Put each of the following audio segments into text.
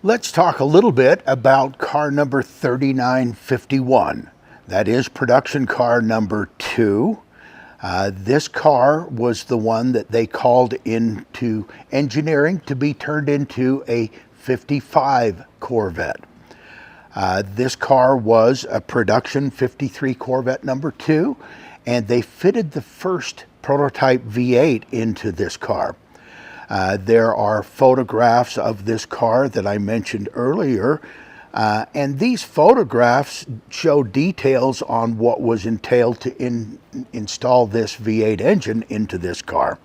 Let's talk a little bit about car number 3951. That is production car number 2. This car was the one that they called into engineering to be turned into a 55 Corvette. This car was a production 53 Corvette number 2, and they fitted the first prototype V8 into this car. There are photographs of this car that I mentioned earlier, and these photographs show details on what was entailed to install this V8 engine into this car.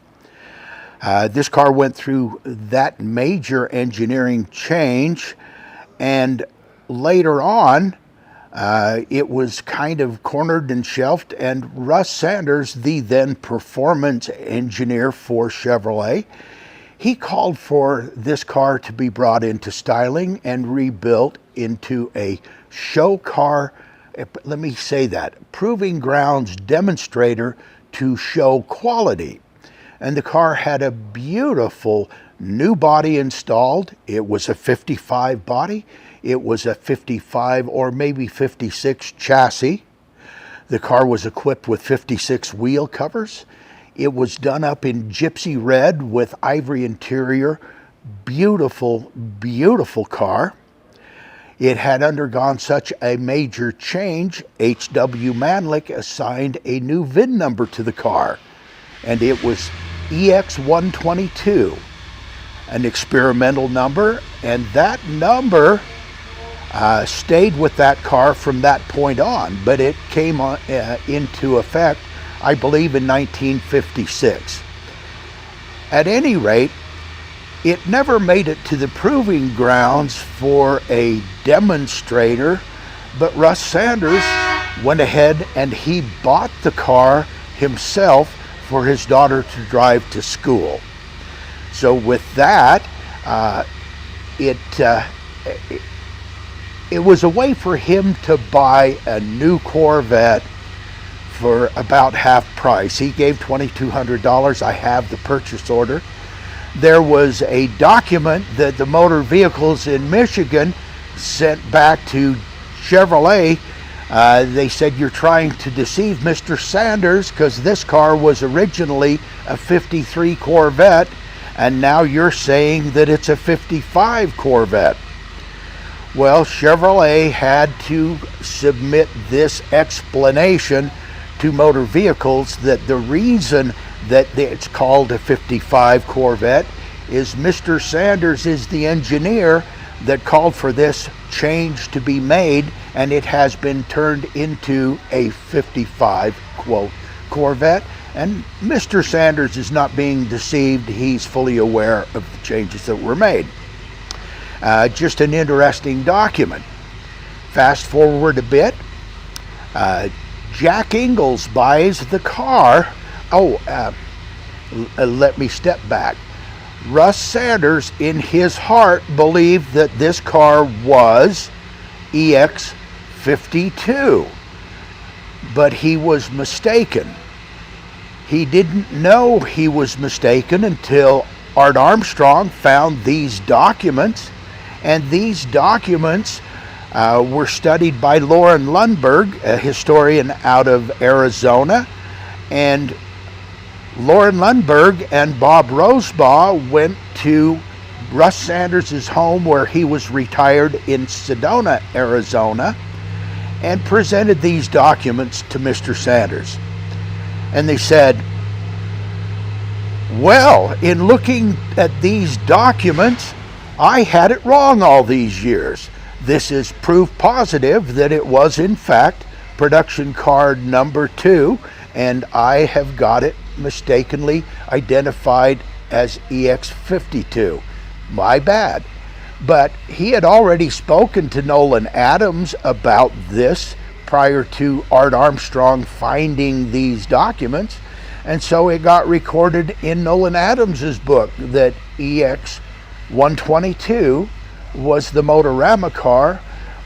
This car went through that major engineering change, and later on, it was kind of cornered and shelved, and Russ Sanders, the then performance engineer for Chevrolet, he called for this car to be brought into styling and rebuilt into a show car, let me say that, proving grounds demonstrator to show quality. And the car had a beautiful new body installed. It was a 55 body. It was a 55 or maybe 56 chassis. The car was equipped with 56 wheel covers. It was done up in gypsy red with ivory interior. Beautiful, beautiful car. It had undergone such a major change, H.W. Manlick assigned a new VIN number to the car, and it was EX122, an experimental number, and that number stayed with that car from that point on, but it came into effect, I believe, in 1956. At any rate, it never made it to the proving grounds for a demonstrator, but Russ Sanders went ahead and he bought the car himself for his daughter to drive to school. So with that, it was a way for him to buy a new Corvette for about half price. He gave $2,200. I have the purchase order. There was a document that the Motor Vehicles in Michigan sent back to Chevrolet. They said, "You're trying to deceive Mr. Sanders because this car was originally a 53 Corvette, and now you're saying that it's a 55 Corvette." Well, Chevrolet had to submit this explanation to Motor Vehicles that the reason that it's called a 55 Corvette is Mr. Sanders is the engineer that called for this change to be made, and it has been turned into a 55 quote Corvette. And Mr. Sanders is not being deceived. He's fully aware of the changes that were made. Just an interesting document. Fast forward a bit. Jack Ingalls buys the car. Let me step back. Russ Sanders, in his heart, believed that this car was EX52, but he was mistaken. He didn't know he was mistaken until Art Armstrong found these documents, and these documents were studied by Lauren Lundberg, a historian out of Arizona, and Lauren Lundberg and Bob Rosebaugh went to Russ Sanders' home where he was retired in Sedona, Arizona, and presented these documents to Mr. Sanders. And they said, "Well, in looking at these documents, I had it wrong all these years. This is proof positive that it was in fact production car number 2, and I have got it mistakenly identified as EX52. My bad." But he had already spoken to Nolan Adams about this prior to Art Armstrong finding these documents, and so it got recorded in Nolan Adams's book that EX122 was the Motorama car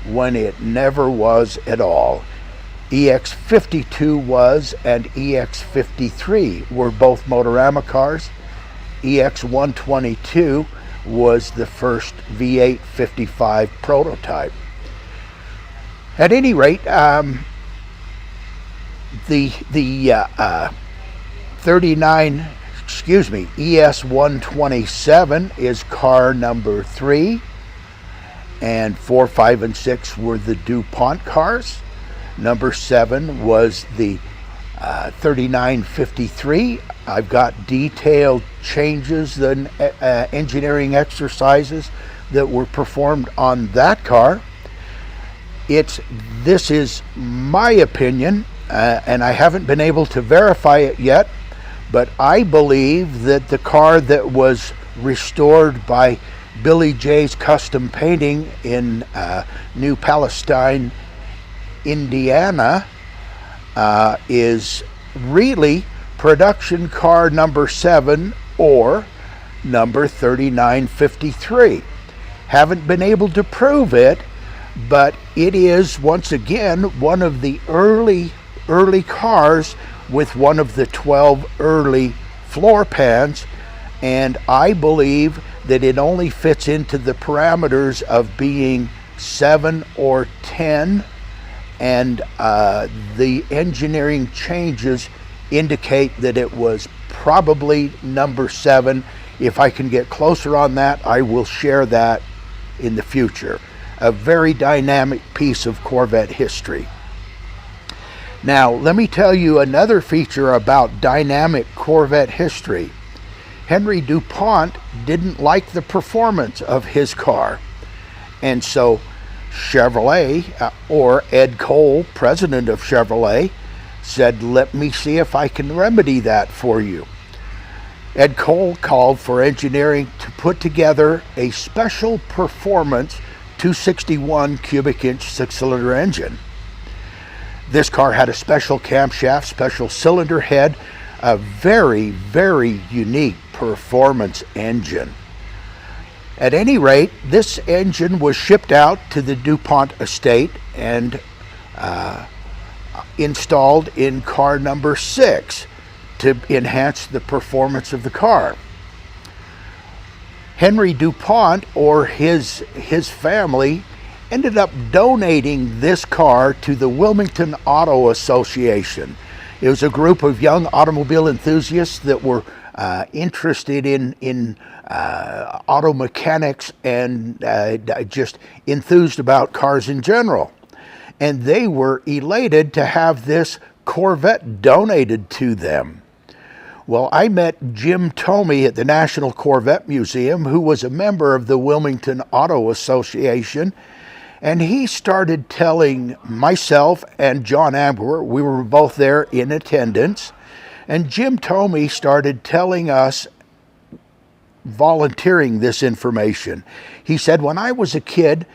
when it never was at all. EX52 was, and EX53 were both Motorama cars. EX122 was the first V8 55 prototype. At any rate, the 39, excuse me, ES127 is car number 3, and 4, 5, and 6 were the DuPont cars. Number 7 was the 3953. I've got detailed changes and engineering exercises that were performed on that car. This is my opinion, and I haven't been able to verify it yet, but I believe that the car that was restored by Billy J's Custom Painting in New Palestine, Indiana, is really production car number 7 or number 3953. Haven't been able to prove it, but it is once again one of the early cars with one of the 12 early floor pans, and I believe that it only fits into the parameters of being 7 or 10, and the engineering changes indicate that it was probably number 7. If I can get closer on that, I will share that in the future. A very dynamic piece of Corvette history. Now, let me tell you another feature about dynamic Corvette history. Henry DuPont didn't like the performance of his car, and so Chevrolet, or Ed Cole, president of Chevrolet, said, let me see if I can remedy that for you. Ed Cole called for engineering to put together a special performance 261 cubic inch 6-cylinder engine. This car had a special camshaft, special cylinder head, a very, very unique performance engine. At any rate, this engine was shipped out to the DuPont estate and installed in car number 6 to enhance the performance of the car. Henry DuPont, or his family, ended up donating this car to the Wilmington Auto Association. It was a group of young automobile enthusiasts that were interested in auto mechanics and just enthused about cars in general. And they were elated to have this Corvette donated to them. Well, I met Jim Tomey at the National Corvette Museum, who was a member of the Wilmington Auto Association, and he started telling myself and John Amber, we were both there in attendance, and Jim Tomey started telling us, volunteering this information. He said, when I was a kid,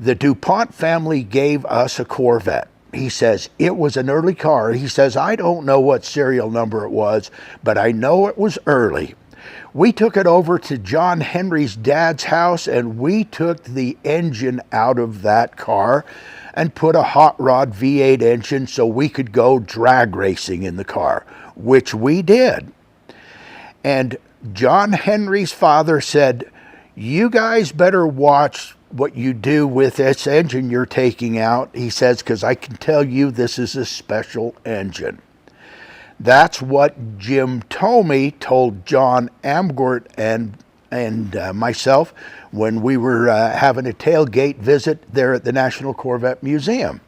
the DuPont family gave us a Corvette. He says, it was an early car. He says, I don't know what serial number it was, but I know it was early. We took it over to John Henry's dad's house, and we took the engine out of that car and put a hot rod V8 engine so we could go drag racing in the car, which we did. And John Henry's father said, you guys better watch what you do with this engine you're taking out. He says, because I can tell you this is a special engine. That's what Jim Tomey told John Amgort and myself when we were having a tailgate visit there at the National Corvette Museum.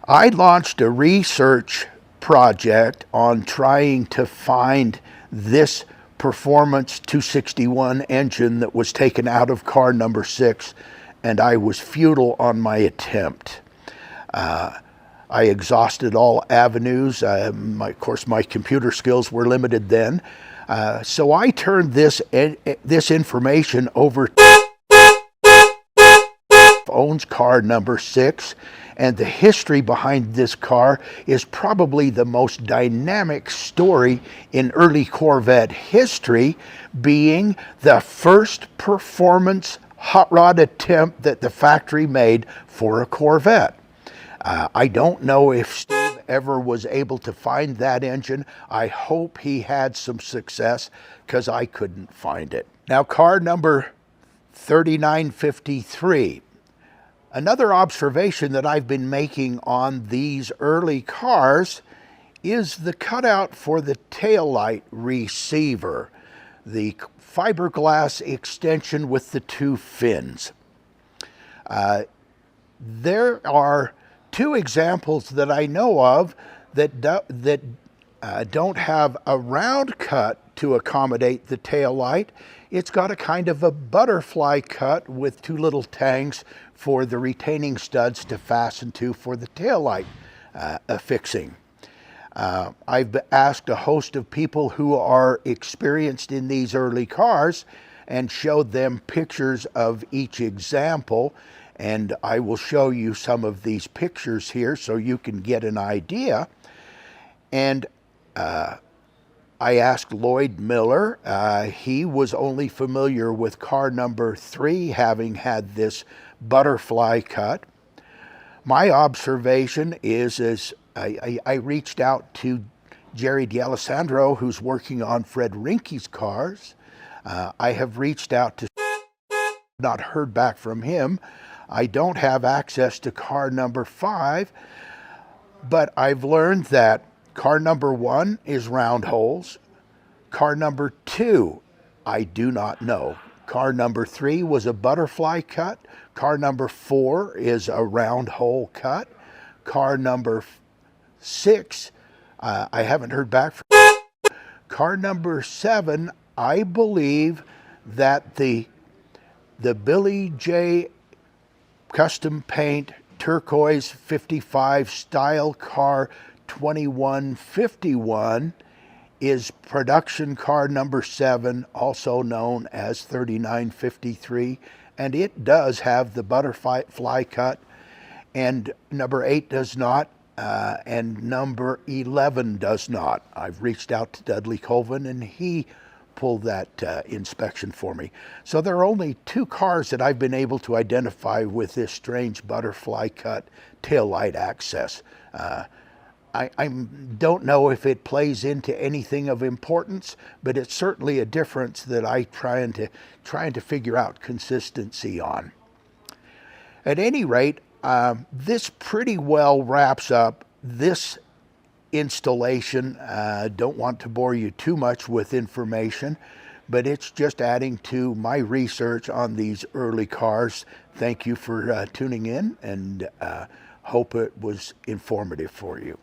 I launched a research project on trying to find this performance 261 engine that was taken out of car number 6, and I was futile on my attempt. I exhausted all avenues. Of course, my computer skills were limited then. So I turned this information over to owns car number 6, and the history behind this car is probably the most dynamic story in early Corvette history, being the first performance hot rod attempt that the factory made for a Corvette. I don't know if Steve ever was able to find that engine. I hope he had some success, because I couldn't find it. Now, car number 3953. Another observation that I've been making on these early cars is the cutout for the taillight receiver, the fiberglass extension with the two fins. There are two examples that I know of that don't have a round cut to accommodate the taillight. It's got a kind of a butterfly cut with two little tangs for the retaining studs to fasten to for the taillight affixing. I've asked a host of people who are experienced in these early cars and showed them pictures of each example, and I will show you some of these pictures here so you can get an idea. And I asked Lloyd Miller. He was only familiar with car number 3, having had this butterfly cut. My observation is I reached out to Jerry D'Alessandro, who's working on Fred Rinke's cars. I have reached out to, not heard back from him. I don't have access to car number 5, but I've learned that car number 1 is round holes. Car number 2, I do not know. Car number 3 was a butterfly cut. Car number 4 is a round hole cut. Car number 6, I haven't heard back from. Car number 7, I believe that the Billy J. Custom Paint Turquoise 55 style car 2151 is production car number 7, also known as 3953, and it does have the butterfly cut, and number 8 does not, and number 11 does not. I've reached out to Dudley Colvin, and he pulled that inspection for me. So there are only 2 cars that I've been able to identify with this strange butterfly cut taillight access. I don't know if it plays into anything of importance, but it's certainly a difference that I'm trying to figure out consistency on. At any rate, this pretty well wraps up this installation. Don't want to bore you too much with information, but it's just adding to my research on these early cars. Thank you for tuning in, and hope it was informative for you.